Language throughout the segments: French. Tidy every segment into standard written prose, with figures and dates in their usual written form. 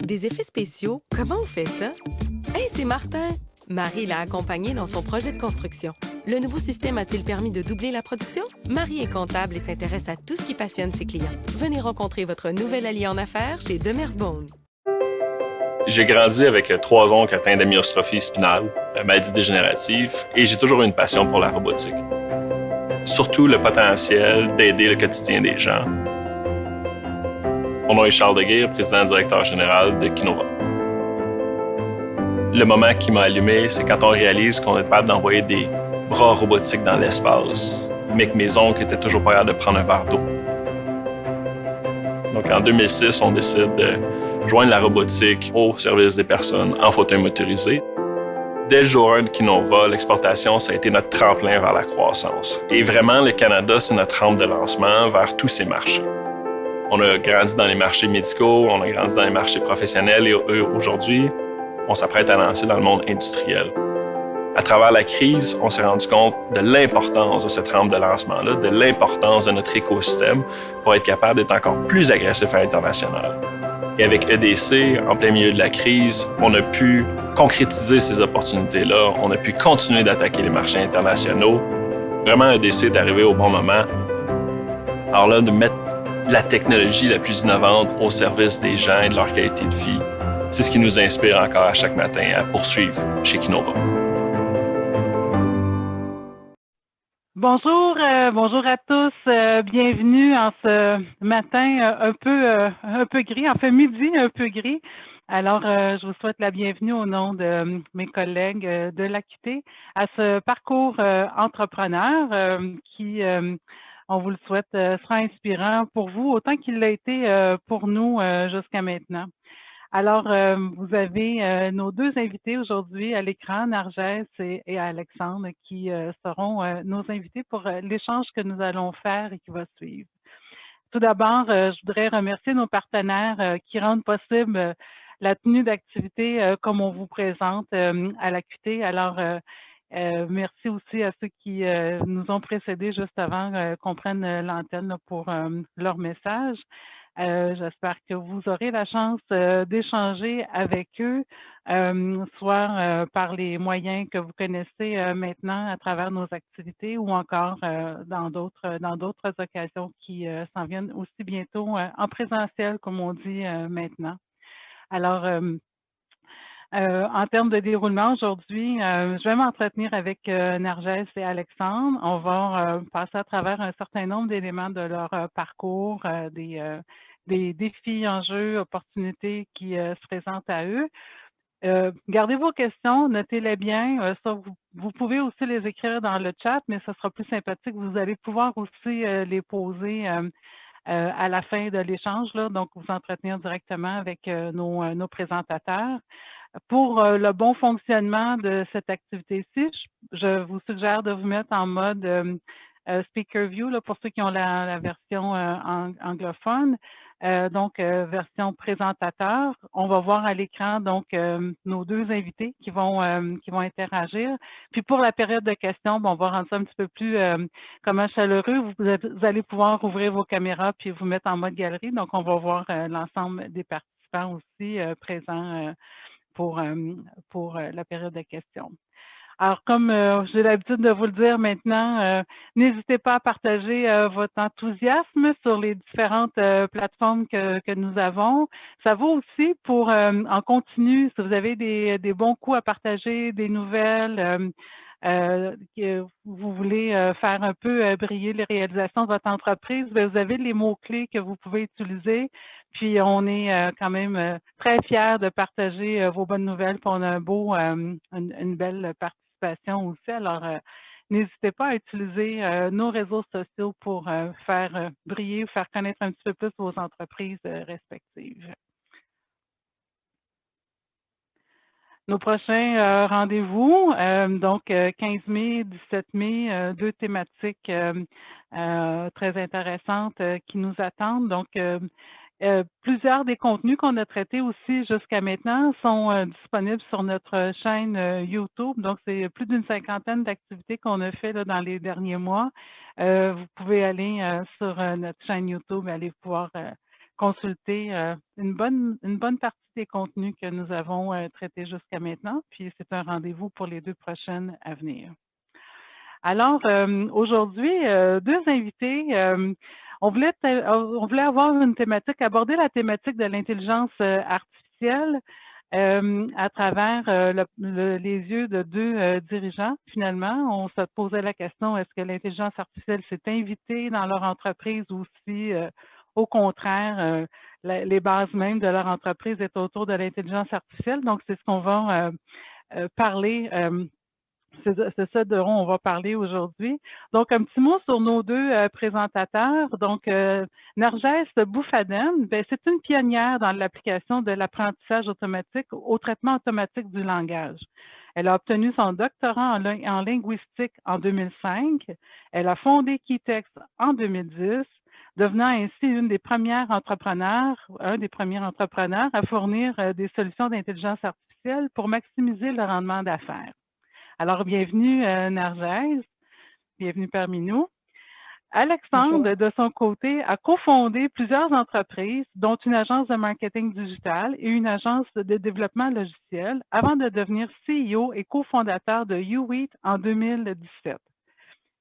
Des effets spéciaux? Comment on fait ça? Hey, c'est Martin! Marie l'a accompagné dans son projet de construction. Le nouveau système a-t-il permis de doubler la production? Marie est comptable et s'intéresse à tout ce qui passionne ses clients. Venez rencontrer votre nouvel allié en affaires chez Demers Bone. J'ai grandi avec 3 oncles atteints d'amyostrophie spinale, maladie dégénérative, et j'ai toujours eu une passion pour la robotique. Surtout le potentiel d'aider le quotidien des gens. Mon nom est Charles Deguire, président et directeur général de Kinova. Le moment qui m'a allumé, c'est quand on réalise qu'on est capable d'envoyer des bras robotiques dans l'espace, mais que mes oncles étaient toujours pas capables de prendre un verre d'eau. Donc en 2006, on décide de joindre la robotique au service des personnes en fauteuil motorisé. Dès le jour 1 de Kinova, l'exportation, ça a été notre tremplin vers la croissance. Et vraiment, le Canada, c'est notre rampe de lancement vers tous ces marchés. On a grandi dans les marchés médicaux, on a grandi dans les marchés professionnels et aujourd'hui, on s'apprête à lancer dans le monde industriel. À travers la crise, on s'est rendu compte de l'importance de cette rampe de lancement-là, de l'importance de notre écosystème pour être capable d'être encore plus agressif à l'international. Et avec EDC, en plein milieu de la crise, on a pu concrétiser ces opportunités-là, on a pu continuer d'attaquer les marchés internationaux. Vraiment, EDC est arrivé au bon moment. Alors là, de mettre la technologie la plus innovante au service des gens et de leur qualité de vie, c'est ce qui nous inspire encore à chaque matin à poursuivre chez Kinova. Bonjour, bonjour à tous. Bienvenue en ce matin un peu gris, en fait midi un peu gris. Alors, je vous souhaite la bienvenue au nom de mes collègues de l'AQT à ce parcours entrepreneur qui, on vous le souhaite, sera inspirant pour vous autant qu'il l'a été pour nous jusqu'à maintenant. Alors, vous avez nos deux invités aujourd'hui à l'écran, Narges et Alexandre, qui seront nos invités pour l'échange que nous allons faire et qui va suivre. Tout d'abord, je voudrais remercier nos partenaires qui rendent possible la tenue d'activités comme on vous présente à l'AQT. Alors, merci aussi à ceux qui nous ont précédés juste avant qu'on prenne l'antenne pour leur message. J'espère que vous aurez la chance d'échanger avec eux, soit par les moyens que vous connaissez maintenant à travers nos activités ou encore dans d'autres occasions qui s'en viennent aussi bientôt en présentiel, comme on dit maintenant. Alors, en termes de déroulement aujourd'hui, je vais m'entretenir avec Narges et Alexandre. On va passer à travers un certain nombre d'éléments de leur parcours, des défis, enjeux, opportunités qui se présentent à eux. Gardez vos questions, notez-les bien. Ça, vous pouvez aussi les écrire dans le chat, mais ce sera plus sympathique. Vous allez pouvoir aussi les poser à la fin de l'échange, donc vous entretenir directement avec nos présentateurs. Pour le bon fonctionnement de cette activité-ci, je vous suggère de vous mettre en mode Speaker View pour ceux qui ont la version anglophone. Donc, version présentateur. On va voir à l'écran donc nos deux invités qui vont interagir. Puis pour la période de questions, on va rendre ça un petit peu plus comment chaleureux. Vous allez pouvoir ouvrir vos caméras puis vous mettre en mode galerie. Donc, on va voir l'ensemble des participants aussi présents pour la période de questions. Alors, comme j'ai l'habitude de vous le dire maintenant, n'hésitez pas à partager votre enthousiasme sur les différentes plateformes que nous avons. Ça vaut aussi pour, en continu, si vous avez des bons coups à partager, des nouvelles, que vous voulez faire un peu briller les réalisations de votre entreprise, bien, vous avez les mots-clés que vous pouvez utiliser. Puis, on est quand même très fiers de partager vos bonnes nouvelles. Puis, on a une belle participation aussi. Alors, n'hésitez pas à utiliser nos réseaux sociaux pour faire briller ou faire connaître un petit peu plus vos entreprises respectives. Nos prochains rendez-vous, donc 15 mai, 17 mai, deux thématiques très intéressantes qui nous attendent. Donc, plusieurs des contenus qu'on a traités aussi jusqu'à maintenant sont disponibles sur notre chaîne YouTube. Donc, c'est plus d'une cinquantaine d'activités qu'on a fait dans les derniers mois. Vous pouvez aller sur notre chaîne YouTube et aller pouvoir consulter une bonne partie des contenus que nous avons traités jusqu'à maintenant, puis c'est un rendez-vous pour les 2 prochaines à venir. Alors, aujourd'hui, 2 invités. On voulait avoir une thématique, aborder la thématique de l'intelligence artificielle à travers les yeux de 2 dirigeants. Finalement, on se posait la question, est-ce que l'intelligence artificielle s'est invitée dans leur entreprise ou si, au contraire, les bases mêmes de leur entreprise est autour de l'intelligence artificielle. Donc, c'est ce qu'on va parler. C'est ça dont on va parler aujourd'hui. Donc, un petit mot sur nos 2 présentateurs. Donc, Narges Boufaden, c'est une pionnière dans l'application de l'apprentissage automatique au traitement automatique du langage. Elle a obtenu son doctorat en linguistique en 2005. Elle a fondé Keytext en 2010, devenant ainsi un des premiers entrepreneurs à fournir des solutions d'intelligence artificielle pour maximiser le rendement d'affaires. Alors, bienvenue Narges, bienvenue parmi nous. Alexandre, Bonjour. de son côté, a cofondé plusieurs entreprises, dont une agence de marketing digital et une agence de développement logiciel, avant de devenir CEO et cofondateur de YouEat en 2017.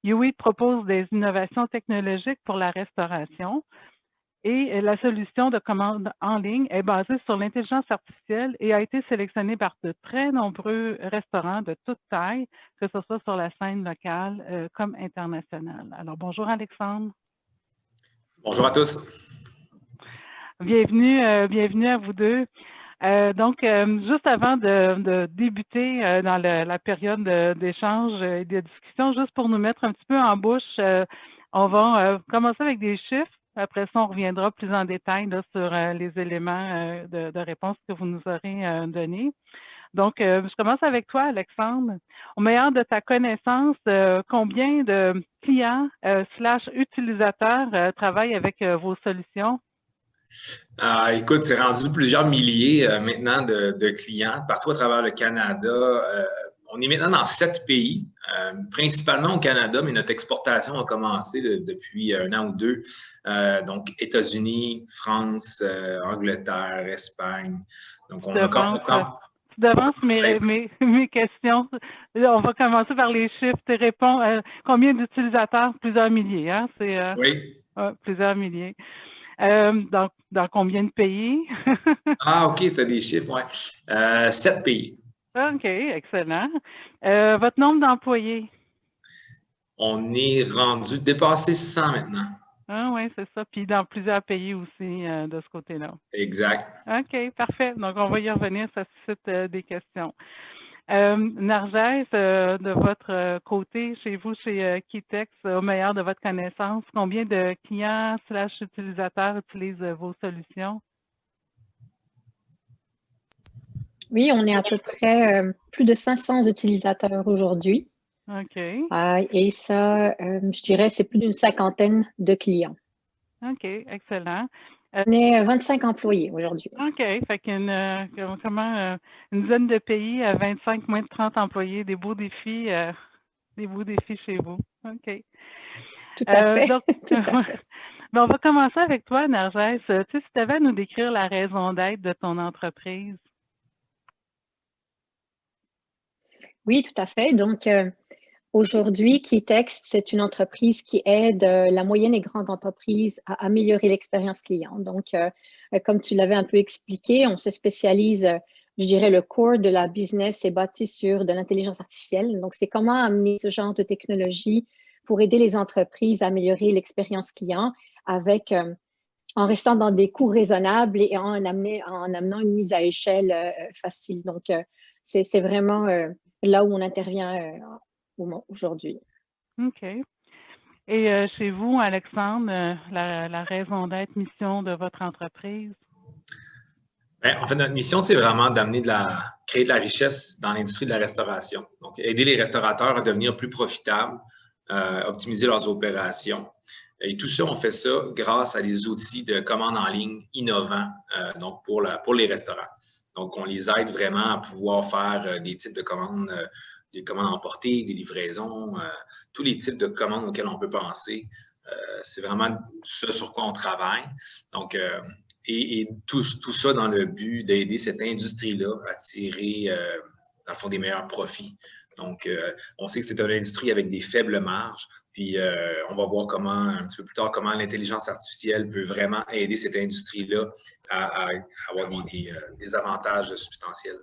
YouEat propose des innovations technologiques pour la restauration et la solution de commande en ligne est basée sur l'intelligence artificielle et a été sélectionnée par de très nombreux restaurants de toute taille, que ce soit sur la scène locale comme internationale. Alors, bonjour Alexandre. Bonjour à tous. Bienvenue à vous 2. Donc, juste avant de débuter dans la période d'échange et de discussion, juste pour nous mettre un petit peu en bouche, on va commencer avec des chiffres. Après ça, on reviendra plus en détail là, sur les éléments de réponse que vous nous aurez donnés. Donc, je commence avec toi, Alexandre. Au meilleur de ta connaissance, combien de clients / utilisateurs travaillent avec vos solutions? Écoute, c'est rendu plusieurs milliers maintenant de clients partout à travers le Canada. On est maintenant dans 7 pays, principalement au Canada, mais notre exportation a commencé depuis 1 an ou 2. Donc, États-Unis, France, Angleterre, Espagne. Donc, on a encore... Tu devances mes questions. On va commencer par les chiffres. Tu réponds combien d'utilisateurs? Plusieurs milliers, hein? Oui. Plusieurs milliers. Dans combien de pays? OK, c'est des chiffres, oui. 7 pays. OK, excellent. Votre nombre d'employés? On est rendu dépassé 100 maintenant. Ah oui, c'est ça. Puis dans plusieurs pays aussi de ce côté-là. Exact. OK, parfait. Donc, on va y revenir, ça suscite des questions. Narges, de votre côté, chez vous, chez Keytext, au meilleur de votre connaissance, combien de clients / utilisateurs utilisent vos solutions? Oui, on est à peu près plus de 500 utilisateurs aujourd'hui. OK. Et ça, je dirais, c'est plus d'une 50aine de clients. OK, excellent. On est 25 employés aujourd'hui. OK, fait qu'une une dizaine de pays à 25, moins de 30 employés, des beaux défis chez vous. OK. Tout à fait. Donc, tout à fait. Ben, on va commencer avec toi, Narges. Tu sais, si tu avais à nous décrire la raison d'être de ton entreprise. Oui, tout à fait. Donc, aujourd'hui, Keytext, c'est une entreprise qui aide la moyenne et grande entreprise à améliorer l'expérience client. Donc, comme tu l'avais un peu expliqué, on se spécialise, je dirais, le core de la business est bâti sur de l'intelligence artificielle. Donc, c'est comment amener ce genre de technologie pour aider les entreprises à améliorer l'expérience client avec, en restant dans des coûts raisonnables et en amenant une mise à échelle facile. Donc, c'est vraiment là où on intervient aujourd'hui. OK. Et chez vous, Alexandre, la raison d'être, mission de votre entreprise? Bien, en fait, notre mission, c'est vraiment créer de la richesse dans l'industrie de la restauration. Donc, aider les restaurateurs à devenir plus profitables, optimiser leurs opérations. Et tout ça, on fait ça grâce à des outils de commande en ligne innovants donc pour les restaurants. Donc, on les aide vraiment à pouvoir faire des types de commandes, des commandes emportées, des livraisons, tous les types de commandes auxquelles on peut penser. C'est vraiment ce sur quoi on travaille. Donc, Et tout ça dans le but d'aider cette industrie-là à tirer, dans le fond, des meilleurs profits. Donc, on sait que c'est une industrie avec des faibles marges. Puis, on va voir un petit peu plus tard, comment l'intelligence artificielle peut vraiment aider cette industrie-là à avoir des avantages substantiels.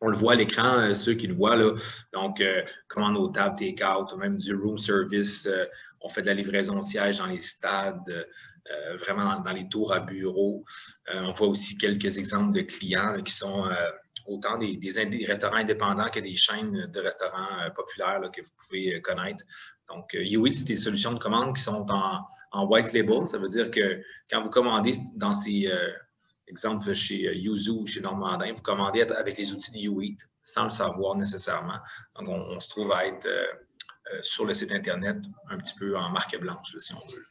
On le voit à l'écran, ceux qui le voient, là. Donc, commande aux tables, take-out, même du room service. On fait de la livraison de sièges dans les stades, vraiment dans les tours à bureaux. On voit aussi quelques exemples de clients là, qui sont autant des restaurants indépendants que des chaînes de restaurants populaires là, que vous pouvez connaître. Donc, YouEat, c'est des solutions de commande qui sont en white label. Ça veut dire que quand vous commandez dans ces exemple chez Yuzu ou chez Normandin, vous commandez avec les outils de YouEat sans le savoir nécessairement. Donc, on se trouve à être sur le site Internet un petit peu en marque blanche, là, si on veut.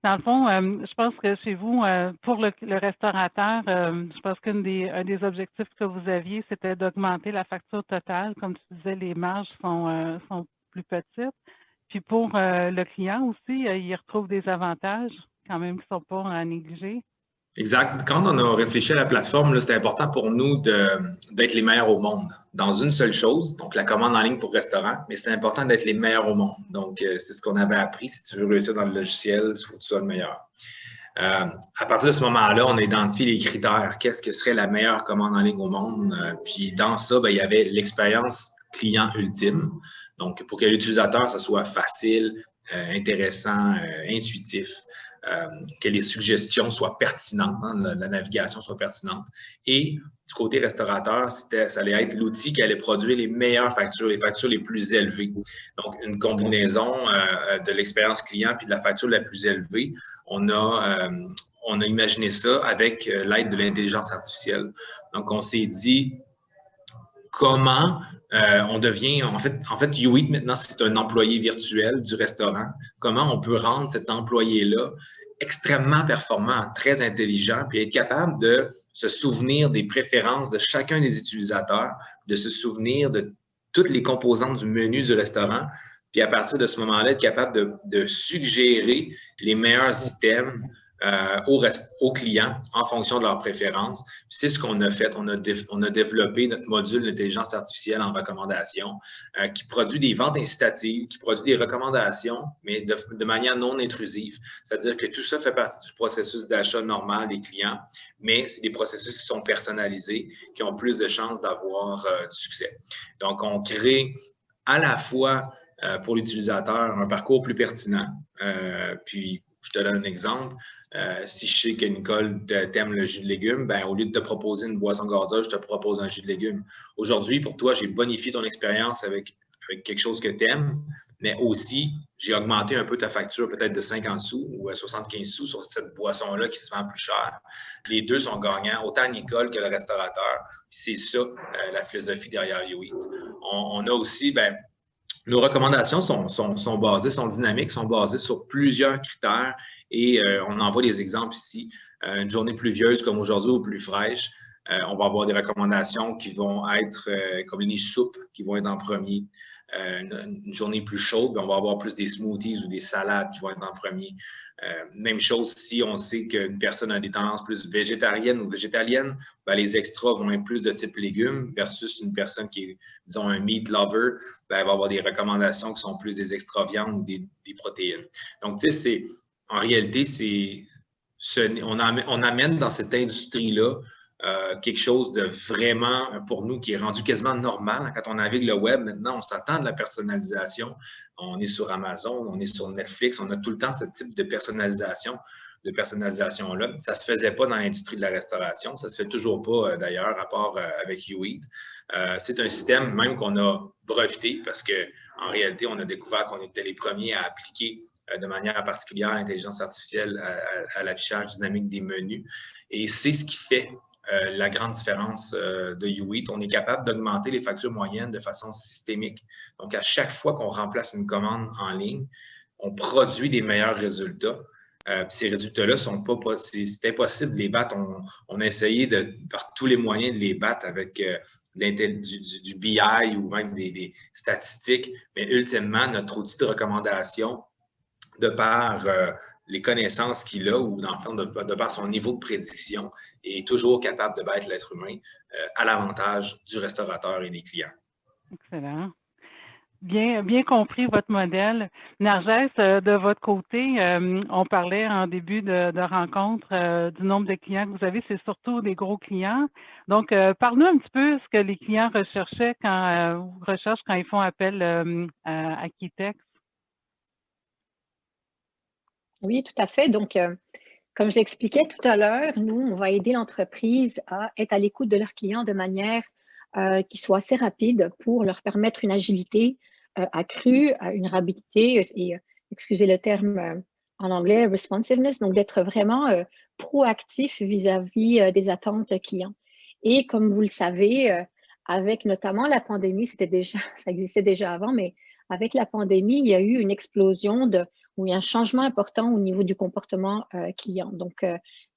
Dans le fond, je pense que chez vous, pour le restaurateur, je pense qu'un des objectifs que vous aviez, c'était d'augmenter la facture totale. Comme tu disais, les marges sont plus petites. Puis pour le client aussi, il retrouve des avantages quand même qui ne sont pas à négliger. Exact. Quand on a réfléchi à la plateforme, c'était important pour nous d'être les meilleurs au monde dans une seule chose, donc la commande en ligne pour restaurant, mais c'était important d'être les meilleurs au monde. Donc, c'est ce qu'on avait appris. Si tu veux réussir dans le logiciel, il faut que tu sois le meilleur. À partir de ce moment-là, on a identifié les critères. Qu'est-ce que serait la meilleure commande en ligne au monde? Puis dans ça, il y avait l'expérience client ultime. Donc, pour que l'utilisateur, ça soit facile, intéressant, intuitif. Que les suggestions soient pertinentes, la navigation soit pertinente. Et du côté restaurateur, ça allait être l'outil qui allait produire les meilleures factures, les factures les plus élevées. Donc, une combinaison de l'expérience client puis de la facture la plus élevée. On a imaginé ça avec l'aide de l'intelligence artificielle. Donc, on s'est dit comment on devient, en fait, YouEat maintenant, c'est un employé virtuel du restaurant. Comment on peut rendre cet employé-là extrêmement performant, très intelligent, puis être capable de se souvenir des préférences de chacun des utilisateurs, de se souvenir de toutes les composantes du menu du restaurant, puis à partir de ce moment-là, être capable de suggérer les meilleurs items aux clients en fonction de leurs préférences. C'est ce qu'on a fait. On a développé notre module d'intelligence artificielle en recommandation qui produit des ventes incitatives, qui produit des recommandations, mais de manière non intrusive. C'est-à-dire que tout ça fait partie du processus d'achat normal des clients, mais c'est des processus qui sont personnalisés, qui ont plus de chances d'avoir du succès. Donc, on crée à la fois pour l'utilisateur un parcours plus pertinent, puis je te donne un exemple. Si je sais que Nicole t'aime le jus de légumes, au lieu de te proposer une boisson gazeuse, je te propose un jus de légumes. Aujourd'hui, pour toi, j'ai bonifié ton expérience avec quelque chose que tu aimes, mais aussi, j'ai augmenté un peu ta facture peut-être de 50 sous ou 75 sous sur cette boisson-là qui se vend plus cher. Les deux sont gagnants, autant Nicole que le restaurateur. C'est ça, la philosophie derrière YouEat. On a aussi, nos recommandations sont basées, sont dynamiques, sont basées sur plusieurs critères et on en voit des exemples ici. Une journée pluvieuse comme aujourd'hui ou plus fraîche, on va avoir des recommandations qui vont être comme les soupes qui vont être en premier. Une journée plus chaude, on va avoir plus des smoothies ou des salades qui vont être en premier. Même chose si on sait qu'une personne a des tendances plus végétariennes ou végétaliennes, les extras vont être plus de type légumes versus une personne qui est, disons, un meat lover, elle va avoir des recommandations qui sont plus des extra viandes ou des protéines. Donc, tu sais, en réalité, on amène dans cette industrie-là quelque chose de vraiment, pour nous, qui est rendu quasiment normal. Quand on navigue le web, maintenant, on s'attend de la personnalisation. On est sur Amazon, on est sur Netflix, on a tout le temps ce type de personnalisation-là. Ça ne se faisait pas dans l'industrie de la restauration. Ça ne se fait toujours pas, d'ailleurs, à part avec YouEat. C'est un système même qu'on a breveté parce qu'en réalité, on a découvert qu'on était les premiers à appliquer de manière particulière l'intelligence artificielle à l'affichage dynamique des menus. Et c'est ce qui fait la grande différence de YouEat. On est capable d'augmenter les factures moyennes de façon systémique. Donc, à chaque fois qu'on remplace une commande en ligne, on produit des meilleurs résultats. Ces résultats-là sont pas c'est impossible de les battre. On a essayé par tous les moyens de les battre avec du BI ou même des statistiques, mais ultimement, notre outil de recommandation, de par les connaissances qu'il a ou dans le fond, de par son niveau de prédiction, est toujours capable de battre l'être humain à l'avantage du restaurateur et des clients. Excellent. Bien compris votre modèle. Narges, de votre côté, on parlait en début de rencontre du nombre de clients que vous avez, c'est surtout des gros clients. Donc, parle-nous un petit peu ce que les clients recherchaient quand ils font appel à Keytex. Oui, tout à fait. Donc, comme je l'expliquais tout à l'heure, nous, on va aider l'entreprise à être à l'écoute de leurs clients de manière qui soit assez rapide pour leur permettre une agilité accrue, une rapidité et, excusez le terme en anglais, responsiveness, donc d'être vraiment proactif vis-à-vis des attentes clients. Et comme vous le savez, avec notamment la pandémie, ça existait déjà avant, mais avec la pandémie, il y a eu une explosion ou il y a un changement important au niveau du comportement client. Donc,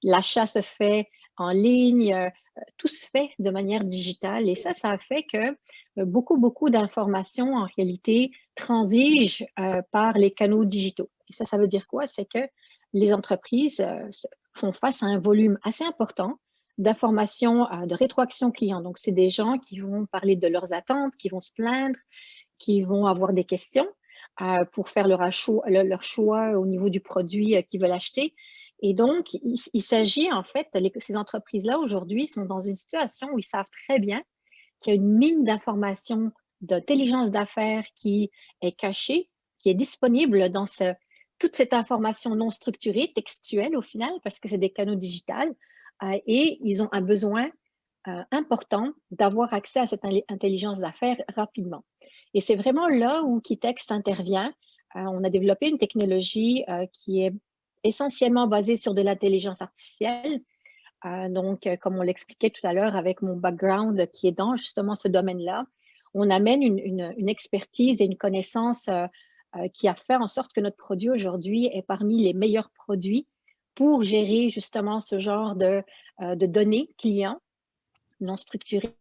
l'achat se fait en ligne, tout se fait de manière digitale et ça a fait que beaucoup d'informations en réalité transigent par les canaux digitaux. Et ça veut dire quoi? C'est que les entreprises font face à un volume assez important d'informations, de rétroaction client. Donc, c'est des gens qui vont parler de leurs attentes, qui vont se plaindre, qui vont avoir des questions pour faire leur choix au niveau du produit qu'ils veulent acheter. Et donc, il s'agit en fait, ces entreprises-là aujourd'hui sont dans une situation où ils savent très bien qu'il y a une mine d'informations, d'intelligence d'affaires qui est cachée, qui est disponible dans toute cette information non structurée, textuelle au final, parce que c'est des canaux digitaux, et ils ont un besoin important d'avoir accès à cette intelligence d'affaires rapidement. Et c'est vraiment là où Keytex intervient. On a développé une technologie qui est essentiellement basée sur de l'intelligence artificielle. Donc, comme on l'expliquait tout à l'heure avec mon background qui est dans justement ce domaine-là, on amène une expertise et une connaissance qui a fait en sorte que notre produit aujourd'hui est parmi les meilleurs produits pour gérer justement ce genre de données clients non structurées,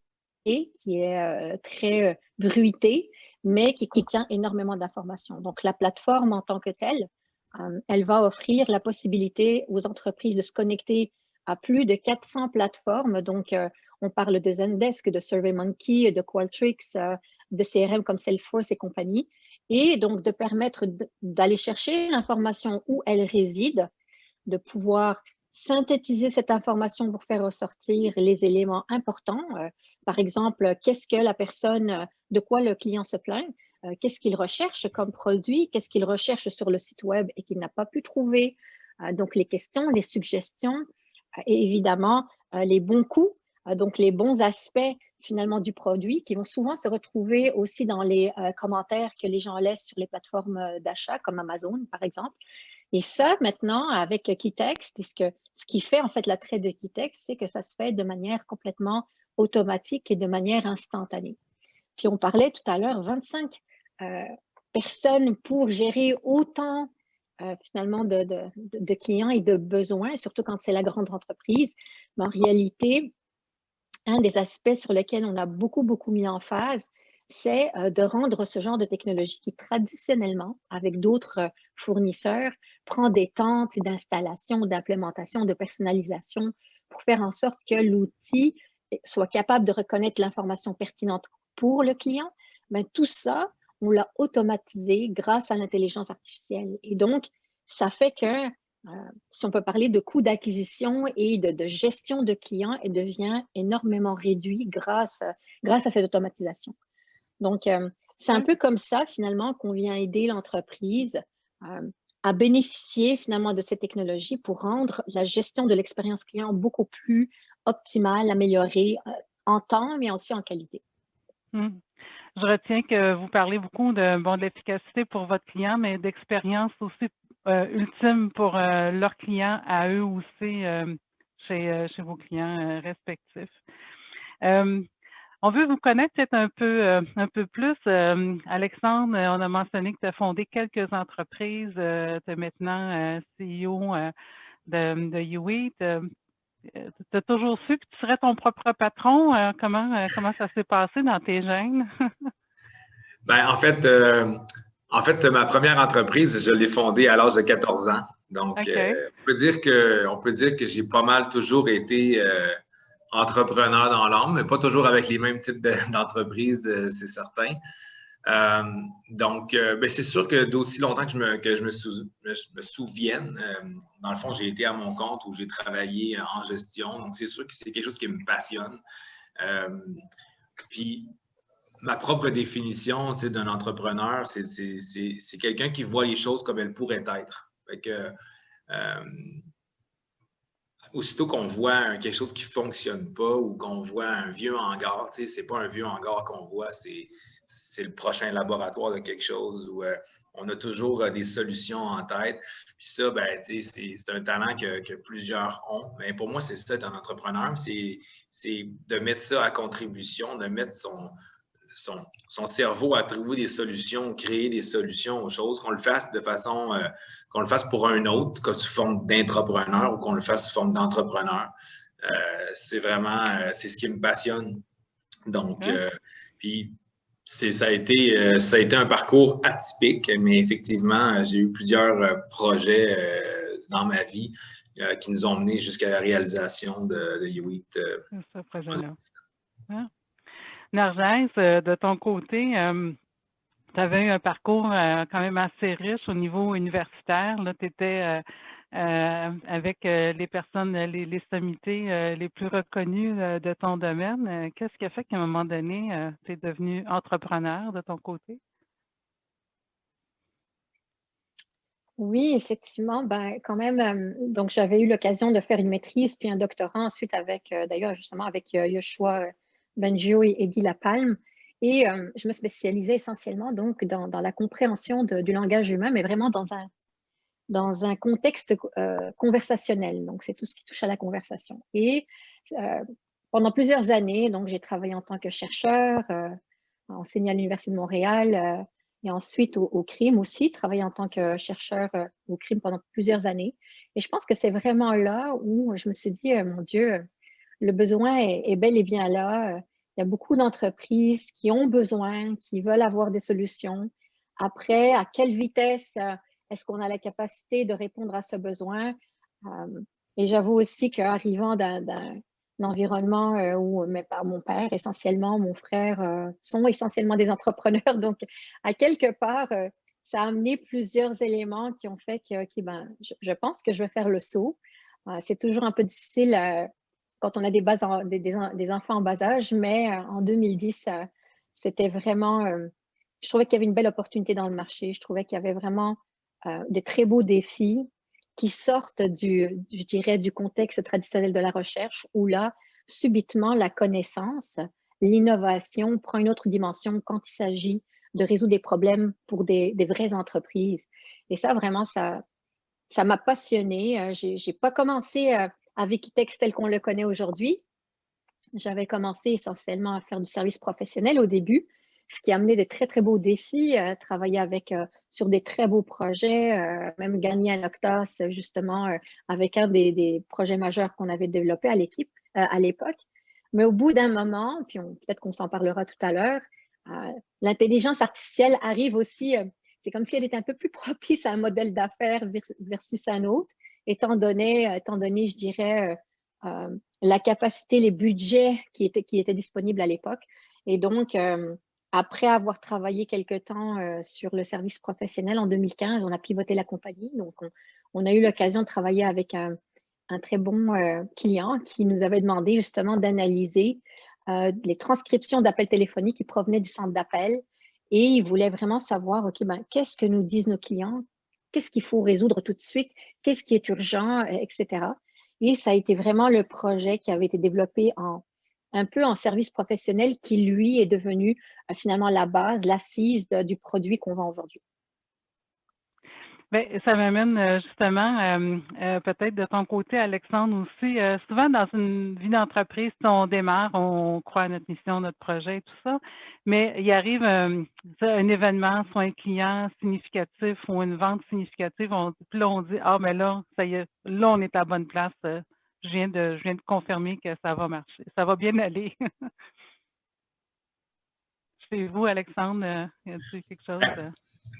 qui est très bruitée, mais qui contient énormément d'informations. Donc, la plateforme en tant que telle, elle va offrir la possibilité aux entreprises de se connecter à plus de 400 plateformes. Donc, on parle de Zendesk, de SurveyMonkey, de Qualtrics, de CRM comme Salesforce et compagnie. Et donc, de permettre d'aller chercher l'information où elle réside, de pouvoir synthétiser cette information pour faire ressortir les éléments importants. Par exemple, qu'est-ce que la personne, de quoi le client se plaint, qu'est-ce qu'il recherche comme produit, qu'est-ce qu'il recherche sur le site web et qu'il n'a pas pu trouver. Donc, les questions, les suggestions et évidemment, les bons coups, donc les bons aspects finalement du produit qui vont souvent se retrouver aussi dans les commentaires que les gens laissent sur les plateformes d'achat comme Amazon, par exemple. Et ça, maintenant, avec Keytex, ce qui fait en fait l'attrait de Keytex, c'est que ça se fait de manière complètement automatique et de manière instantanée. Puis on parlait tout à l'heure, 25 personnes pour gérer autant finalement de clients et de besoins, surtout quand c'est la grande entreprise. Mais en réalité, un des aspects sur lesquels on a beaucoup mis l'emphase, c'est de rendre ce genre de technologie qui traditionnellement, avec d'autres fournisseurs, prend des temps d'installation, d'implémentation, de personnalisation pour faire en sorte que l'outil soit capable de reconnaître l'information pertinente pour le client. Mais tout ça, on l'a automatisé grâce à l'intelligence artificielle. Et donc, ça fait que, si on peut parler de coût d'acquisition et de gestion de clients, elle devient énormément réduit grâce à cette automatisation. Donc, c'est un peu comme ça, finalement, qu'on vient aider l'entreprise à bénéficier, finalement, de cette technologie pour rendre la gestion de l'expérience client beaucoup plus optimale, améliorée en temps, mais aussi en qualité. Je retiens que vous parlez beaucoup de l'efficacité pour votre client, mais d'expérience aussi ultime pour leurs clients à eux aussi chez vos clients respectifs. On veut vous connaître peut-être un peu plus. Alexandre, on a mentionné que tu as fondé quelques entreprises. Tu es maintenant CEO de U8. Tu as toujours su que tu serais ton propre patron. Comment ça s'est passé dans tes gènes? En fait, ma première entreprise, je l'ai fondée à l'âge de 14 ans. Donc, OK. on peut dire que j'ai pas mal toujours été entrepreneur dans l'âme, mais pas toujours avec les mêmes types d'entreprises, c'est certain. Ben, c'est sûr que d'aussi longtemps que je me souvienne, dans le fond, j'ai été à mon compte où j'ai travaillé en gestion. Donc, c'est sûr que c'est quelque chose qui me passionne. Puis, ma propre définition d'un entrepreneur, c'est quelqu'un qui voit les choses comme elles pourraient être. Fait que, aussitôt qu'on voit quelque chose qui ne fonctionne pas ou qu'on voit un vieux hangar, c'est pas un vieux hangar qu'on voit, c'est le prochain laboratoire de quelque chose où on a toujours des solutions en tête. Puis ça, ben, c'est un talent que plusieurs ont. Mais pour moi, c'est ça, être un entrepreneur, c'est de mettre ça à contribution, de mettre son cerveau à trouver des solutions, créer des solutions aux choses, qu'on le fasse de façon, qu'on le fasse pour un autre, sous forme d'intrapreneur ou qu'on le fasse sous forme d'entrepreneur. C'est vraiment, c'est ce qui me passionne. Donc, puis ça a été un parcours atypique, mais effectivement, j'ai eu plusieurs projets dans ma vie qui nous ont menés jusqu'à la réalisation de U8. C'est ce projet-là. Hein? Narjès, de ton côté, tu avais eu un parcours quand même assez riche au niveau universitaire. Tu étais avec les personnes, les sommités les plus reconnues de ton domaine. Qu'est-ce qui a fait qu'à un moment donné, tu es devenu entrepreneur de ton côté? Oui, effectivement, ben, quand même, donc j'avais eu l'occasion de faire une maîtrise puis un doctorat ensuite avec, d'ailleurs, justement, avec Yoshua Bengio et Guy Lapalme. Et je me spécialisais essentiellement donc dans la compréhension du langage humain, mais vraiment dans un contexte conversationnel. Donc, c'est tout ce qui touche à la conversation. Et pendant plusieurs années, donc j'ai travaillé en tant que chercheur, enseigné à l'Université de Montréal, et ensuite au crime aussi, travaillé en tant que chercheur au crime pendant plusieurs années. Et je pense que c'est vraiment là où je me suis dit, mon Dieu, le besoin est bel et bien là. Il y a beaucoup d'entreprises qui ont besoin, qui veulent avoir des solutions. Après, à quelle vitesse est-ce qu'on a la capacité de répondre à ce besoin? Et j'avoue aussi qu'arrivant d'un environnement où mon père, essentiellement, mon frère, sont essentiellement des entrepreneurs. Donc, à quelque part, ça a amené plusieurs éléments qui ont fait que, ben, je pense que je vais faire le saut. C'est toujours un peu difficile quand on a des enfants en bas âge, mais en 2010, c'était vraiment, je trouvais qu'il y avait une belle opportunité dans le marché. Je trouvais qu'il y avait vraiment de très beaux défis qui sortent je dirais, du contexte traditionnel de la recherche, où là, subitement, la connaissance, l'innovation prend une autre dimension quand il s'agit de résoudre des problèmes pour des vraies entreprises. Et ça, vraiment, ça m'a passionnée. Je n'ai pas commencé avec Itex tel qu'on le connaît aujourd'hui. J'avais commencé essentiellement à faire du service professionnel au début, ce qui a amené de très, très beaux défis, travailler sur des très beaux projets, même gagner un Octas, justement, avec un des projets majeurs qu'on avait développé à l'époque. Mais au bout d'un moment, puis peut-être qu'on s'en parlera tout à l'heure, l'intelligence artificielle arrive aussi, c'est comme si elle était un peu plus propice à un modèle d'affaires versus un autre, étant donné, je dirais, la capacité, les budgets qui étaient disponibles à l'époque. Et donc, après avoir travaillé quelque temps sur le service professionnel en 2015, on a pivoté la compagnie. Donc, on a eu l'occasion de travailler avec un très bon client qui nous avait demandé justement d'analyser les transcriptions d'appels téléphoniques qui provenaient du centre d'appel. Et il voulait vraiment savoir, OK, ben, qu'est-ce que nous disent nos clients? Qu'est-ce qu'il faut résoudre tout de suite? Qu'est-ce qui est urgent, etc. Et ça a été vraiment le projet qui avait été développé un peu en service professionnel qui, lui, est devenu finalement la base, l'assise du produit qu'on vend aujourd'hui. Bien, ça m'amène justement, peut-être de ton côté, Alexandre aussi. Souvent, dans une vie d'entreprise, si on démarre, on croit à notre mission, notre projet et tout ça, mais il arrive un événement, soit un client significatif ou une vente significative, puis là, on dit, ah, mais là, ça y est, là, on est à la bonne place. Je viens de confirmer que ça va marcher. Ça va bien aller. Chez vous, Alexandre, y a-t-il quelque chose?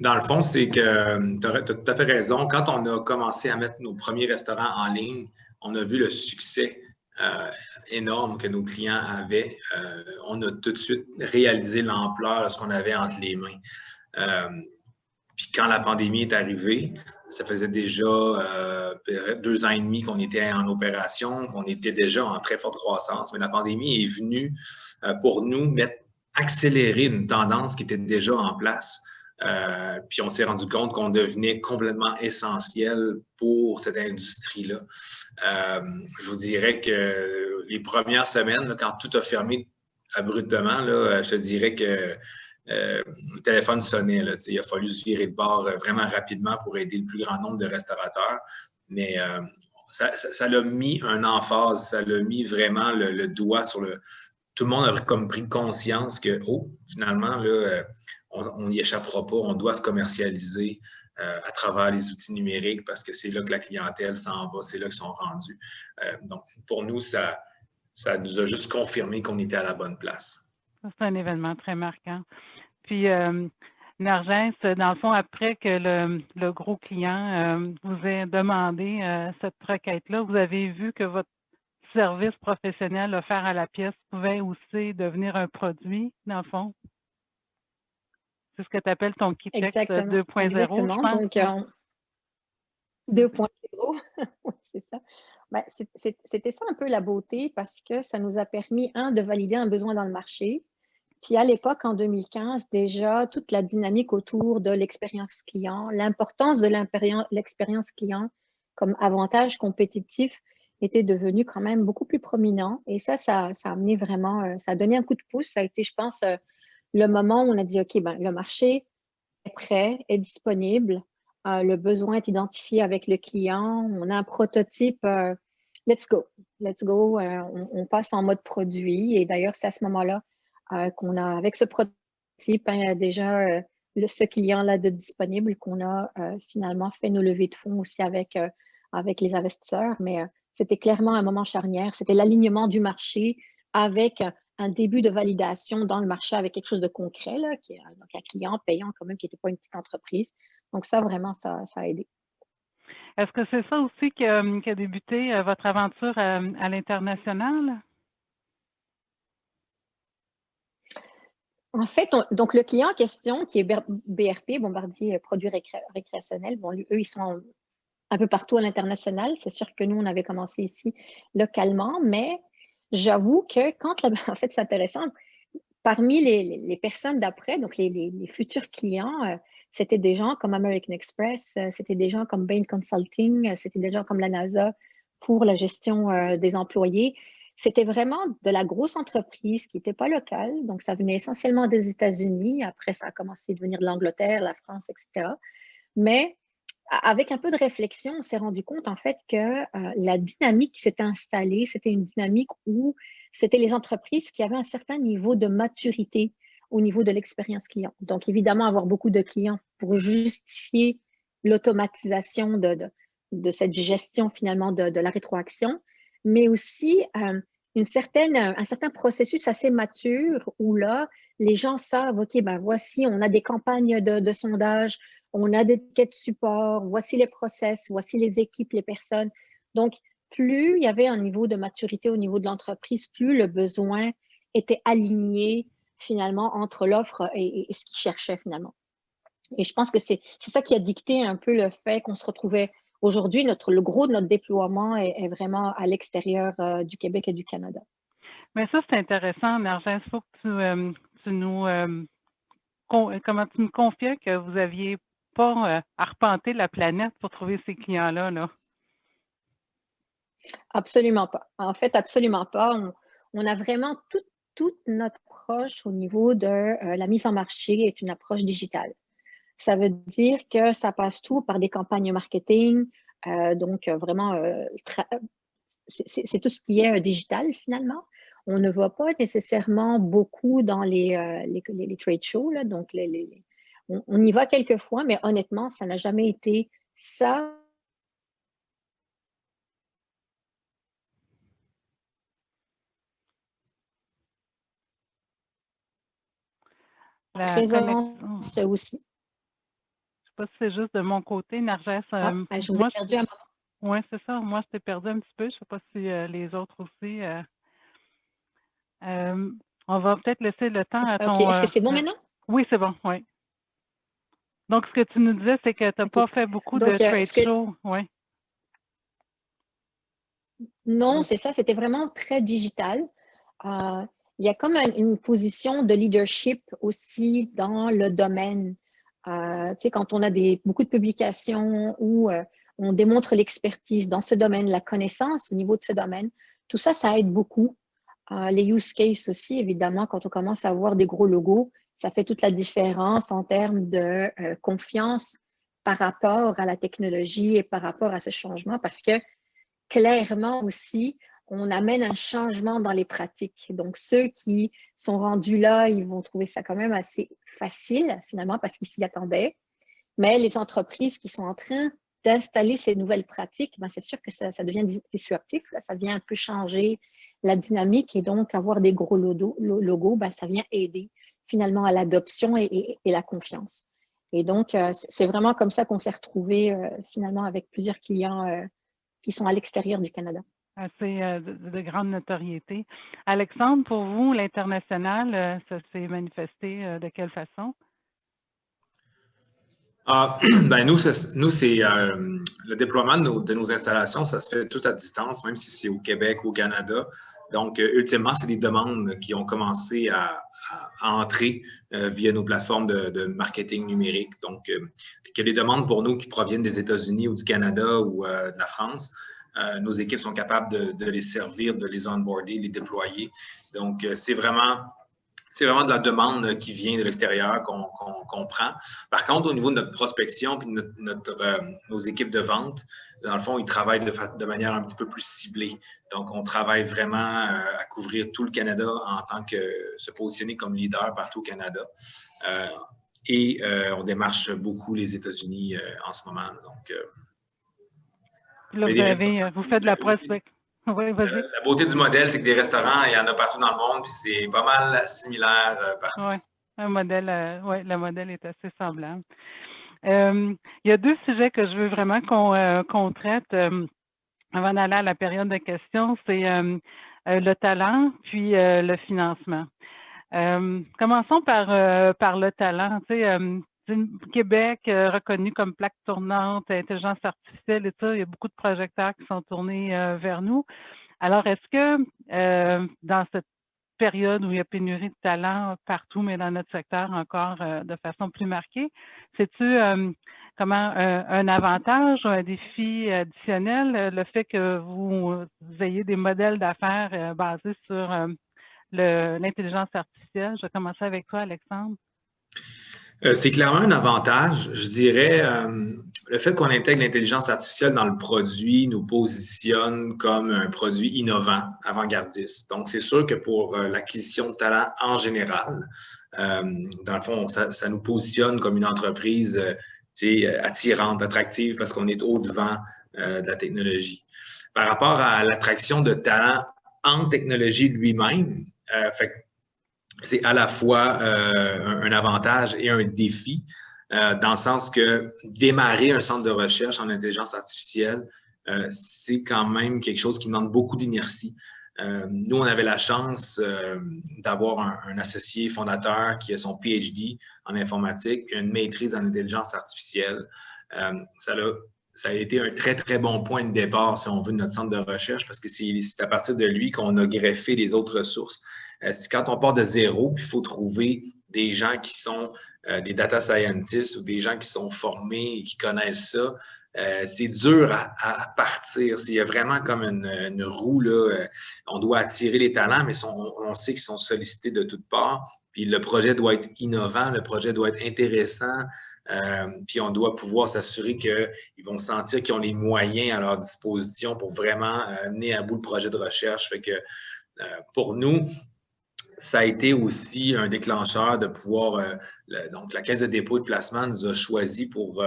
Dans le fond, c'est que tu as tout à fait raison. Quand on a commencé à mettre nos premiers restaurants en ligne, on a vu le succès énorme que nos clients avaient. On a tout de suite réalisé l'ampleur de ce qu'on avait entre les mains. Puis quand la pandémie est arrivée, ça faisait déjà 2 ans et demi qu'on était en opération, qu'on était déjà en très forte croissance, mais la pandémie est venue pour nous accélérer une tendance qui était déjà en place. Puis on s'est rendu compte qu'on devenait complètement essentiel pour cette industrie-là. Je vous dirais que les premières semaines, là, quand tout a fermé abruptement, là, je te dirais que le téléphone sonnait. Là, il a fallu se virer de bord vraiment rapidement pour aider le plus grand nombre de restaurateurs. Mais ça l'a mis un emphase, ça l'a mis vraiment le doigt sur le... Tout le monde a comme pris conscience que, finalement, là, on n'y échappera pas, on doit se commercialiser à travers les outils numériques parce que c'est là que la clientèle s'en va, c'est là qu'ils sont rendus. Donc, pour nous, ça nous a juste confirmé qu'on était à la bonne place. C'est un événement très marquant. Puis, Nargens, dans le fond, après que le gros client vous ait demandé cette requête-là, vous avez vu que votre service professionnel offert à la pièce pouvait aussi devenir un produit, dans le fond? C'est ce que tu appelles ton Keytex 2.0, Exactement. je pense. Donc, 2.0, c'est ça. Ben, c'était ça un peu la beauté parce que ça nous a permis, de valider un besoin dans le marché. Puis à l'époque, en 2015, déjà, toute la dynamique autour de l'expérience client, l'importance de l'expérience client comme avantage compétitif était devenu quand même beaucoup plus prominent. Et ça a amené vraiment, ça a donné un coup de pouce. Ça a été, je pense, le moment où on a dit, OK, ben, le marché est prêt, est disponible, le besoin est identifié avec le client, on a un prototype, let's go, on passe en mode produit. Et d'ailleurs, c'est à ce moment-là qu'on a, avec ce prototype, déjà ce client-là de disponible, qu'on a finalement fait nos levées de fonds aussi avec les investisseurs. Mais c'était clairement un moment charnière, c'était l'alignement du marché avec un début de validation dans le marché avec quelque chose de concret, là, qui est donc un client payant quand même, qui n'était pas une petite entreprise. Donc ça, vraiment, ça a aidé. Est-ce que c'est ça aussi qui a débuté votre aventure à l'international? En fait, donc le client en question, qui est BRP, Bombardier Produits Récréationnels, bon, eux, ils sont un peu partout à l'international. C'est sûr que nous, on avait commencé ici localement, mais j'avoue que en fait, c'est intéressant, parmi les personnes d'après, donc les futurs clients, c'était des gens comme American Express, c'était des gens comme Bain Consulting, c'était des gens comme la NASA pour la gestion des employés. C'était vraiment de la grosse entreprise qui n'était pas locale, donc ça venait essentiellement des États-Unis. Après, ça a commencé à devenir de l'Angleterre, la France, etc. Mais avec un peu de réflexion, on s'est rendu compte en fait que la dynamique qui s'était installée, c'était une dynamique où c'était les entreprises qui avaient un certain niveau de maturité au niveau de l'expérience client. Donc, évidemment, avoir beaucoup de clients pour justifier l'automatisation de cette gestion finalement de la rétroaction, mais aussi un certain processus assez mature où là, les gens savent, OK, ben voici, on a des campagnes de sondage, on a des quêtes support, voici les process, voici les équipes, les personnes. Donc, plus il y avait un niveau de maturité au niveau de l'entreprise, plus le besoin était aligné finalement entre l'offre et ce qu'ils cherchaient finalement. Et je pense que c'est ça qui a dicté un peu le fait qu'on se retrouvait aujourd'hui, le gros de notre déploiement est vraiment à l'extérieur du Québec et du Canada. Mais ça, c'est intéressant, Nargens. Il faut que tu nous comment tu me confiais que vous n'aviez pas arpenté la planète pour trouver ces clients-là, là? Absolument pas. En fait, absolument pas. On a vraiment toute notre approche au niveau de la mise en marché est une approche digitale. Ça veut dire que ça passe tout par des campagnes marketing, donc vraiment, c'est tout ce qui est digital finalement. On ne va pas nécessairement beaucoup dans les trade shows, là, donc on y va quelques fois, mais honnêtement, ça n'a jamais été ça. La Présence connexion. aussi. sais pas si c'est juste de mon côté, Narges. Je vous ai perdu un moment. Oui, c'est ça. Moi, je t'ai perdu un petit peu. Je ne sais pas si les autres aussi. On va peut-être laisser le temps à ton... OK. Est-ce que c'est bon maintenant? Oui, c'est bon, oui. Donc, ce que tu nous disais, c'est que tu n'as pas fait beaucoup de trade shows. Oui. Non, c'est ça. C'était vraiment très digital. Il y a comme une position de leadership aussi dans le domaine. Tu sais, quand on a beaucoup de publications où on démontre l'expertise dans ce domaine, la connaissance au niveau de ce domaine, tout ça, ça aide beaucoup. Les use cases aussi, évidemment, quand on commence à avoir des gros logos, ça fait toute la différence en termes de confiance par rapport à la technologie et par rapport à ce changement, parce que clairement aussi, on amène un changement dans les pratiques. Donc, ceux qui sont rendus là, ils vont trouver ça quand même assez facile, finalement, parce qu'ils s'y attendaient. Mais les entreprises qui sont en train d'installer ces nouvelles pratiques, ben, c'est sûr que ça devient disruptif. Là, ça vient un peu changer la dynamique et donc avoir des gros logos, ben, ça vient aider finalement à l'adoption et la confiance. Et donc, c'est vraiment comme ça qu'on s'est retrouvés finalement avec plusieurs clients qui sont à l'extérieur du Canada. Assez de grande notoriété. Alexandre, pour vous, l'international, ça s'est manifesté de quelle façon? Ben nous, c'est le déploiement de nos installations, ça se fait tout à distance, même si c'est au Québec, au Canada. Donc, ultimement, c'est des demandes qui ont commencé à entrer via nos plateformes de marketing numérique. Donc, il y a des demandes pour nous qui proviennent des États-Unis ou du Canada ou de la France. Nos équipes sont capables de les servir, de les onboarder, les déployer. Donc, c'est vraiment de la demande qui vient de l'extérieur qu'on prend. Par contre, au niveau de notre prospection et nos équipes de vente, dans le fond, ils travaillent de manière un petit peu plus ciblée. Donc, on travaille vraiment à couvrir tout le Canada en tant que se positionner comme leader partout au Canada. On démarche beaucoup les États-Unis en ce moment. Donc, là, vous faites de la prospection. Oui, vas-y. La beauté du modèle, c'est que des restaurants, il y en a partout dans le monde, puis c'est pas mal similaire partout. Oui, le modèle est assez semblable. Il y a deux sujets que je veux vraiment qu'on traite avant d'aller à la période de questions. C'est le talent, puis le financement. Commençons par le talent. Québec, reconnu comme plaque tournante, intelligence artificielle et ça, il y a beaucoup de projecteurs qui sont tournés vers nous. Alors, est-ce que dans cette période où il y a pénurie de talent partout, mais dans notre secteur encore de façon plus marquée, c'est-tu comment un avantage ou un défi additionnel, le fait que vous ayez des modèles d'affaires basés sur l'intelligence artificielle? Je vais commencer avec toi, Alexandre. C'est clairement un avantage. Je dirais, le fait qu'on intègre l'intelligence artificielle dans le produit nous positionne comme un produit innovant, avant-gardiste. Donc, c'est sûr que pour l'acquisition de talent en général, dans le fond, ça nous positionne comme une entreprise attirante, attractive, parce qu'on est au-devant de la technologie. Par rapport à l'attraction de talent en technologie lui-même, c'est à la fois un avantage et un défi, dans le sens que démarrer un centre de recherche en intelligence artificielle, c'est quand même quelque chose qui demande beaucoup d'inertie. Nous, on avait la chance d'avoir un associé fondateur qui a son PhD en informatique et une maîtrise en intelligence artificielle. Ça a été un très, très bon point de départ, si on veut, de notre centre de recherche, parce que c'est à partir de lui qu'on a greffé les autres ressources. Quand on part de zéro, il faut trouver des gens qui sont des data scientists ou des gens qui sont formés et qui connaissent ça. C'est dur à partir. Il y a vraiment comme une roue, là. On doit attirer les talents, mais on sait qu'ils sont sollicités de toutes parts. Puis le projet doit être innovant, le projet doit être intéressant. Puis on doit pouvoir s'assurer qu'ils vont sentir qu'ils ont les moyens à leur disposition pour vraiment mener à bout le projet de recherche. Fait que pour nous, ça a été aussi un déclencheur de pouvoir, donc la Caisse de dépôt et de placement nous a choisi pour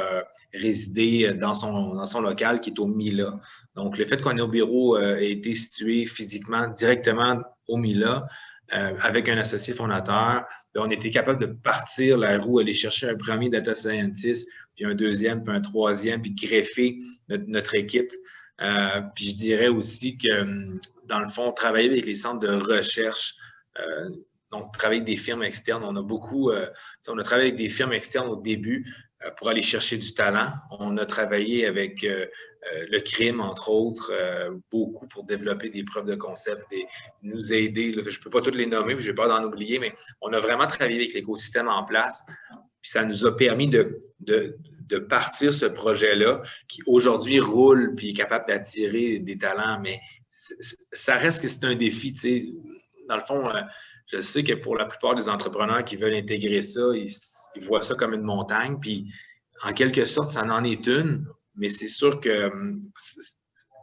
résider dans son local qui est au Mila. Donc le fait qu'on ait au bureau ait été situé physiquement directement au Mila, avec un associé fondateur, on était capable de partir la roue, aller chercher un premier data scientist, puis un deuxième, puis un troisième, puis greffer notre équipe. Puis je dirais aussi que, dans le fond, travailler avec les centres de recherche, donc travailler avec des firmes externes, on a travaillé avec des firmes externes au début pour aller chercher du talent. On a travaillé avec le crime, entre autres, beaucoup pour développer des preuves de concept, nous aider. Là, je ne peux pas toutes les nommer, je ne vais pas en oublier, mais on a vraiment travaillé avec l'écosystème en place. Puis ça nous a permis de partir ce projet-là qui aujourd'hui roule puis est capable d'attirer des talents, mais ça reste que c'est un défi. Tu sais. Dans le fond, je sais que pour la plupart des entrepreneurs qui veulent intégrer ça, ils voient ça comme une montagne, puis en quelque sorte, ça en est une, mais c'est sûr que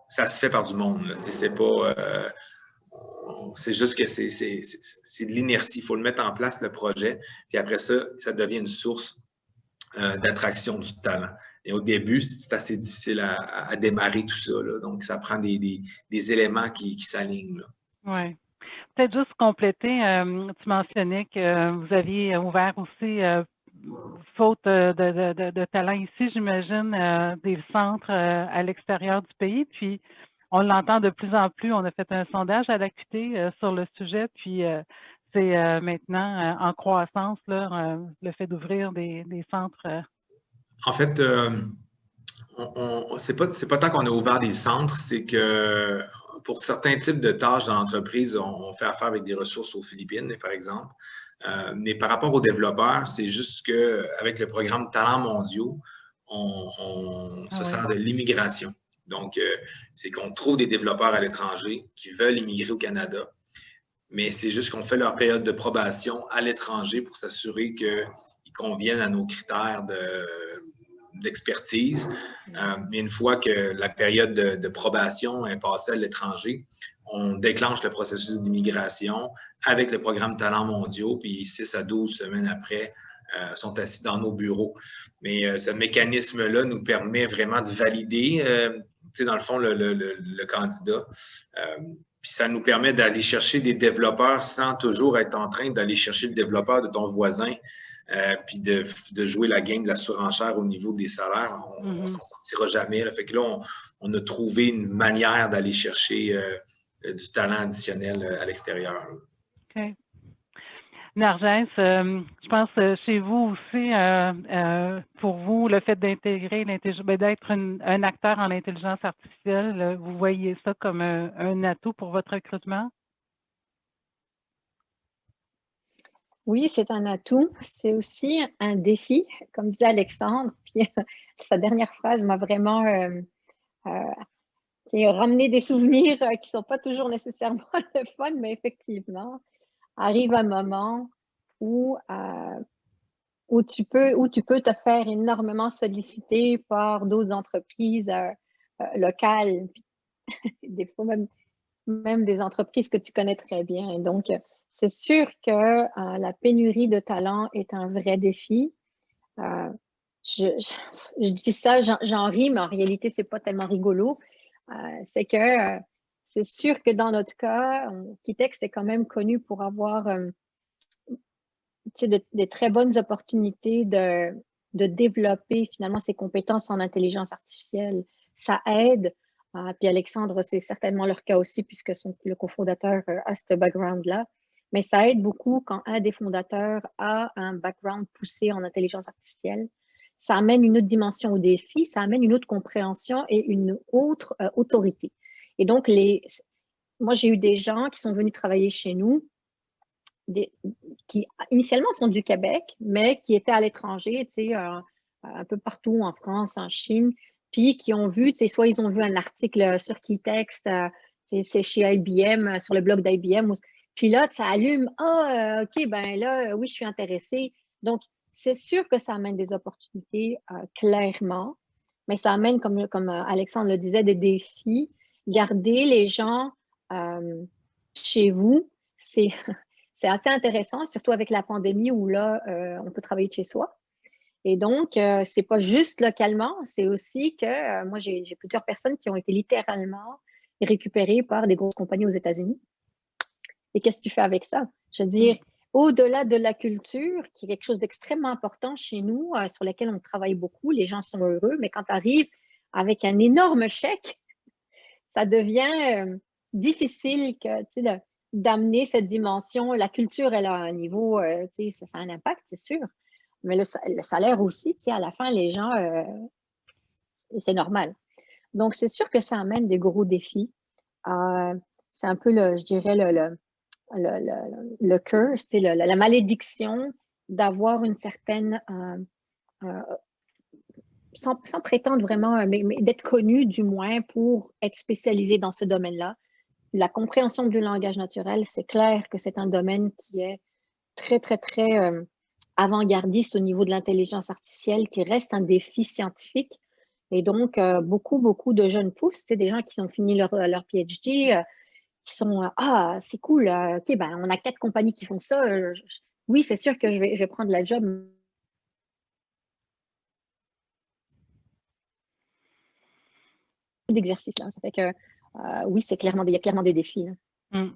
ça se fait par du monde. Là. Tu sais, c'est pas... c'est juste que c'est de l'inertie. Il faut le mettre en place, le projet, puis après ça, ça devient une source d'attraction du talent. Et au début, c'est assez difficile à démarrer tout ça. Là. Donc, ça prend des éléments qui s'alignent. Oui. Peut-être juste compléter, tu mentionnais que vous aviez ouvert aussi, faute de talent ici, j'imagine, des centres à l'extérieur du pays. Puis, on l'entend de plus en plus. On a fait un sondage à l'AQT sur le sujet, puis c'est maintenant en croissance, là, le fait d'ouvrir des centres. En fait, c'est pas tant qu'on a ouvert des centres, c'est que pour certains types de tâches dans l'entreprise, on fait affaire avec des ressources aux Philippines, par exemple. Mais par rapport aux développeurs, c'est juste qu'avec le programme Talents mondiaux, on se sert de l'immigration. Donc, c'est qu'on trouve des développeurs à l'étranger qui veulent immigrer au Canada, mais c'est juste qu'on fait leur période de probation à l'étranger pour s'assurer qu'ils conviennent à nos critères d'expertise. Mais une fois que la période de probation est passée à l'étranger, on déclenche le processus d'immigration avec le programme Talents mondiaux, puis 6 à 12 semaines après, sont assis dans nos bureaux. Mais ce mécanisme-là nous permet vraiment de valider, dans le fond, le candidat. Puis ça nous permet d'aller chercher des développeurs sans toujours être en train d'aller chercher le développeur de ton voisin, puis de jouer la game de la surenchère au niveau des salaires. On ne s'en sortira jamais. Là. Fait que là, on a trouvé une manière d'aller chercher du talent additionnel à l'extérieur. OK. Narges, je pense chez vous aussi, pour vous, le fait d'intégrer d'être un acteur en intelligence artificielle, vous voyez ça comme un atout pour votre recrutement? Oui, c'est un atout. C'est aussi un défi, comme disait Alexandre. Puis sa dernière phrase m'a vraiment ramené des souvenirs qui ne sont pas toujours nécessairement le fun, mais effectivement, arrive un moment où tu peux te faire énormément solliciter par d'autres entreprises locales, des fois même des entreprises que tu connais très bien. Donc, c'est sûr que la pénurie de talent est un vrai défi. Je dis ça, j'en ris, mais en réalité, ce n'est pas tellement rigolo. C'est que c'est sûr que dans notre cas, Kitex est quand même connu pour avoir des très bonnes opportunités de développer finalement ses compétences en intelligence artificielle. Ça aide. Puis Alexandre, c'est certainement leur cas aussi, puisque le cofondateur a ce background-là. Mais ça aide beaucoup quand un des fondateurs a un background poussé en intelligence artificielle. Ça amène une autre dimension au défi, ça amène une autre compréhension et une autre autorité. Et donc, moi, j'ai eu des gens qui sont venus travailler chez nous, qui initialement sont du Québec, mais qui étaient à l'étranger, un peu partout en France, en Chine, puis qui ont vu, soit ils ont vu un article sur Kitex, c'est chez IBM, sur le blog d'IBM, puis là, ça allume, OK, ben là, oui, je suis intéressée. Donc, c'est sûr que ça amène des opportunités, clairement, mais ça amène, comme Alexandre le disait, des défis. Garder les gens chez vous, c'est assez intéressant, surtout avec la pandémie où là, on peut travailler de chez soi. Et donc, c'est pas juste localement, c'est aussi que moi, j'ai plusieurs personnes qui ont été littéralement récupérées par des grosses compagnies aux États-Unis. Et qu'est-ce que tu fais avec ça? Je veux dire, au-delà de la culture, qui est quelque chose d'extrêmement important chez nous, sur lequel on travaille beaucoup, les gens sont heureux, mais quand tu arrives avec un énorme chèque, ça devient difficile d'amener cette dimension. La culture, elle a un niveau, ça a un impact, c'est sûr, mais le salaire aussi, à la fin, les gens, c'est normal. Donc, c'est sûr que ça amène des gros défis. C'est un peu, je dirais, le curse, la malédiction d'avoir une certaine, sans prétendre vraiment, mais d'être connu du moins pour être spécialisé dans ce domaine-là. La compréhension du langage naturel, c'est clair que c'est un domaine qui est très, très, très avant-gardiste au niveau de l'intelligence artificielle, qui reste un défi scientifique. Et donc, beaucoup, beaucoup de jeunes pousses, des gens qui ont fini leur PhD, qui sont ah, c'est cool, OK, ben, on a 4 compagnies qui font ça. Oui, c'est sûr que je vais prendre la job. D'exercice, là. Ça fait que oui, il y a clairement des défis. Mm.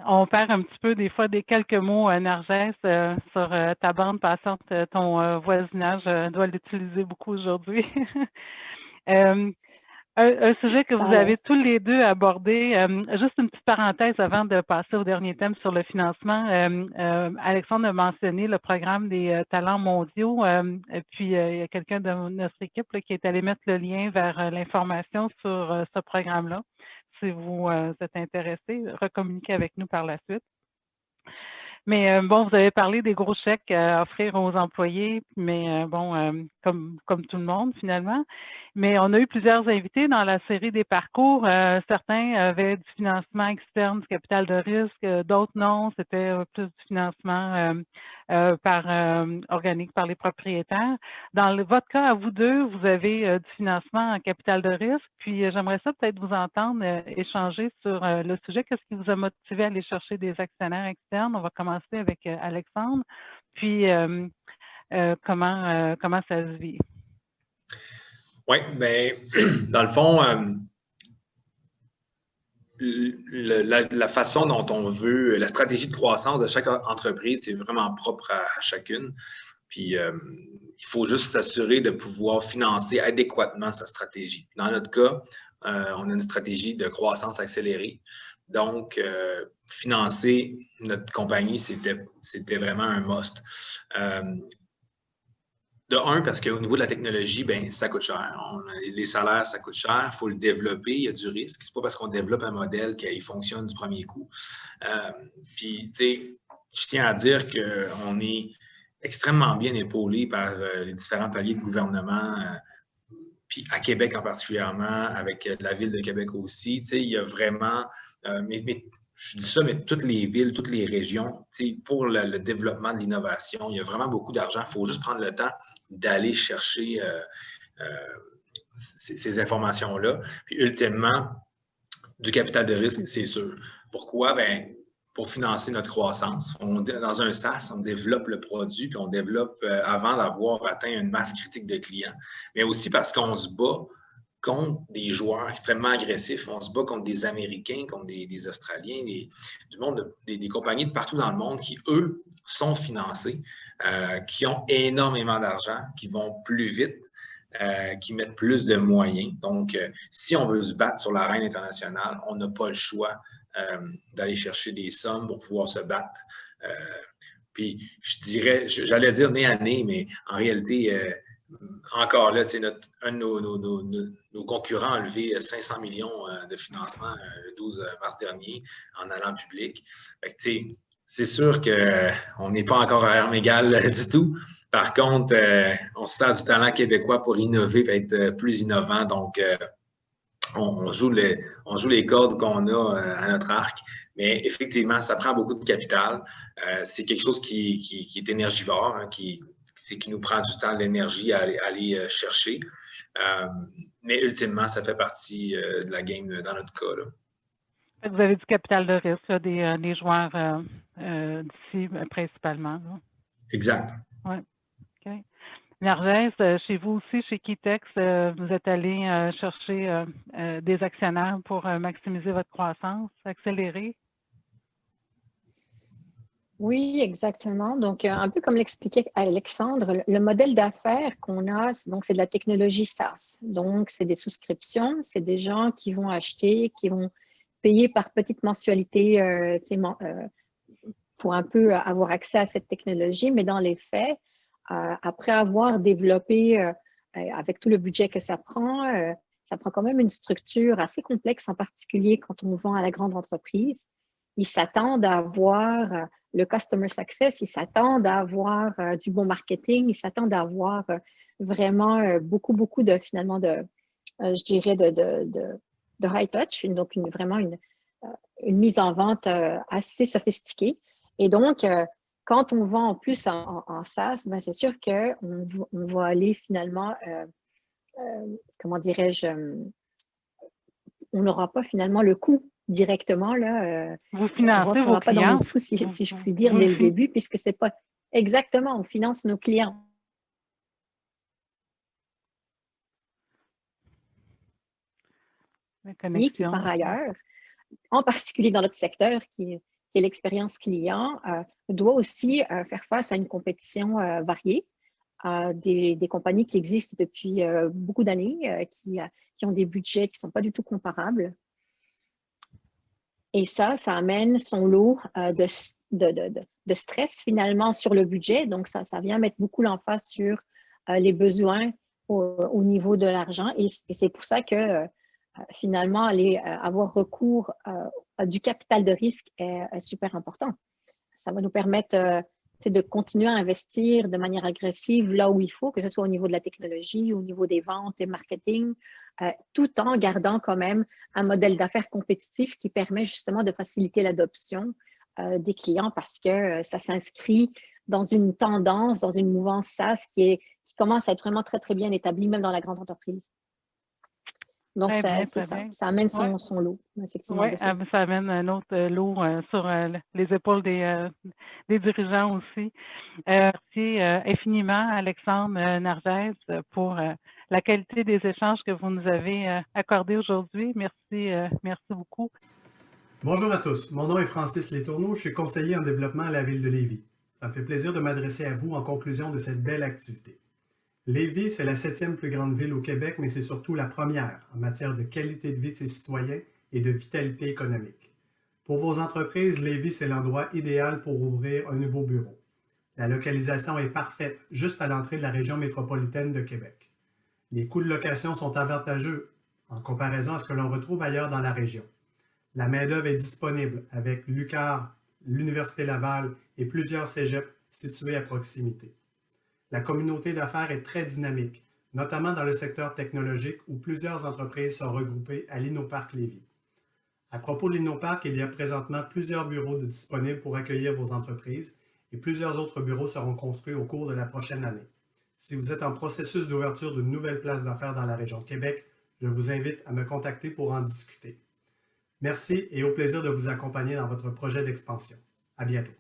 On perd un petit peu des fois des quelques mots, Nargès, sur ta bande passante, ton voisinage doit l'utiliser beaucoup aujourd'hui. Un sujet que vous avez tous les deux abordé, juste une petite parenthèse avant de passer au dernier thème sur le financement. Alexandre a mentionné le programme des talents mondiaux, et puis il y a quelqu'un de notre équipe là, qui est allé mettre le lien vers l'information sur ce programme-là. Si vous êtes intéressé, recommuniquez avec nous par la suite. Mais bon, vous avez parlé des gros chèques à offrir aux employés, mais bon, comme tout le monde finalement. Mais on a eu plusieurs invités dans la série des parcours. Certains avaient du financement externe, du capital de risque, d'autres non. C'était plus du financement organique par les propriétaires. Dans votre cas, à vous deux, vous avez du financement en capital de risque. Puis j'aimerais ça peut-être vous entendre échanger sur le sujet. Qu'est-ce qui vous a motivé à aller chercher des actionnaires externes? On va commencer avec Alexandre. Puis comment ça se vit? Oui, bien, dans le fond, la façon dont on veut, la stratégie de croissance de chaque entreprise, c'est vraiment propre à chacune. Puis, il faut juste s'assurer de pouvoir financer adéquatement sa stratégie. Dans notre cas, on a une stratégie de croissance accélérée. Donc, financer notre compagnie, c'était vraiment un must. De un, parce qu'au niveau de la technologie, ben, ça coûte cher. Les salaires, ça coûte cher. Il faut le développer. Il y a du risque. C'est pas parce qu'on développe un modèle qu'il fonctionne du premier coup. Puis, tu sais, je tiens à dire qu'on est extrêmement bien épaulé par les différents paliers de gouvernement, puis à Québec en particulièrement, avec la ville de Québec aussi. Tu sais, il y a vraiment... mais je dis ça, mais toutes les villes, toutes les régions, pour le développement de l'innovation, il y a vraiment beaucoup d'argent. Il faut juste prendre le temps d'aller chercher ces informations-là. Puis ultimement, du capital de risque, c'est sûr. Pourquoi? Bien, pour financer notre croissance. Dans un SaaS, on développe le produit, puis on développe avant d'avoir atteint une masse critique de clients, mais aussi parce qu'on se bat contre des joueurs extrêmement agressifs. On se bat contre des Américains, contre des Australiens, du monde, des compagnies de partout dans le monde qui, eux, sont financés, qui ont énormément d'argent, qui vont plus vite, qui mettent plus de moyens. Donc, si on veut se battre sur l'arène internationale, on n'a pas le choix d'aller chercher des sommes pour pouvoir se battre. Puis, j'allais dire nez à nez, mais en réalité, encore là, un de nos concurrents a levé 500 millions de financement le 12 mars dernier en allant public. C'est sûr qu'on n'est pas encore à armes égales du tout. Par contre, on se sert du talent québécois pour innover et être plus innovant. Donc, on joue les cordes qu'on a à notre arc. Mais effectivement, ça prend beaucoup de capital. C'est quelque chose qui est énergivore, hein, qui nous prend du temps, de l'énergie à aller chercher. Mais ultimement, ça fait partie de la game dans notre cas. Là. Vous avez du capital de risque, là, des joueurs d'ici principalement. Là. Exact. Oui. OK. Nargès, chez vous aussi, chez Keytex, vous êtes allé chercher des actionnaires pour maximiser votre croissance, accélérer? Oui, exactement. Donc, un peu comme l'expliquait Alexandre, le modèle d'affaires qu'on a, donc c'est de la technologie SaaS. Donc, c'est des souscriptions, c'est des gens qui vont acheter, qui vont payer par petite mensualité pour un peu avoir accès à cette technologie. Mais dans les faits, après avoir développé avec tout le budget que ça prend quand même une structure assez complexe, en particulier quand on vend à la grande entreprise. Ils s'attendent à avoir le customer success, ils s'attendent à avoir du bon marketing, ils s'attendent à avoir vraiment beaucoup de, finalement, je dirais, de high touch, donc vraiment une mise en vente assez sophistiquée. Et donc, quand on vend en plus en SaaS, ben, c'est sûr qu'on va aller finalement, comment dirais-je, on n'aura pas finalement le coût directement, là, Vous on ne financez vos retournera pas dans nos clients. sous, si je puis dire, Vous, dès le début, puisque c'est pas exactement, on finance nos clients. la Qui, connexion. par ailleurs, en particulier dans notre secteur, qui est l'expérience client, doit aussi faire face à une compétition variée. Des compagnies qui existent depuis beaucoup d'années, qui ont des budgets qui ne sont pas du tout comparables. Et ça amène son lot de stress finalement sur le budget. Donc, ça vient mettre beaucoup l'emphase sur les besoins au niveau de l'argent. Et c'est pour ça que finalement, aller avoir recours à du capital de risque est super important. Ça va nous permettre de continuer à investir de manière agressive là où il faut, que ce soit au niveau de la technologie, au niveau des ventes et marketing, tout en gardant quand même un modèle d'affaires compétitif qui permet justement de faciliter l'adoption des clients parce que ça s'inscrit dans une tendance, dans une mouvance SaaS qui commence à être vraiment très, très bien établie, même dans la grande entreprise. Donc, Très bien, c'est très ça. bien. Ça amène Ouais. son lot, effectivement. Oui, ça amène un autre lot sur les épaules des dirigeants aussi. Merci infiniment, Alexandre Nargès, pour la qualité des échanges que vous nous avez accordés aujourd'hui. Merci, merci beaucoup. Bonjour à tous, mon nom est Francis Letourneau, je suis conseiller en développement à la Ville de Lévis. Ça me fait plaisir de m'adresser à vous en conclusion de cette belle activité. Lévis, c'est la 7e plus grande ville au Québec, mais c'est surtout la première en matière de qualité de vie de ses citoyens et de vitalité économique. Pour vos entreprises, Lévis, c'est l'endroit idéal pour ouvrir un nouveau bureau. La localisation est parfaite, juste à l'entrée de la région métropolitaine de Québec. Les coûts de location sont avantageux en comparaison à ce que l'on retrouve ailleurs dans la région. La main-d'œuvre est disponible avec l'UQAR, l'Université Laval et plusieurs cégeps situés à proximité. La communauté d'affaires est très dynamique, notamment dans le secteur technologique où plusieurs entreprises sont regroupées à l'Innoparc Lévis. À propos de l'Innoparc, il y a présentement plusieurs bureaux disponibles pour accueillir vos entreprises et plusieurs autres bureaux seront construits au cours de la prochaine année. Si vous êtes en processus d'ouverture d'une nouvelle place d'affaires dans la région de Québec, je vous invite à me contacter pour en discuter. Merci et au plaisir de vous accompagner dans votre projet d'expansion. À bientôt.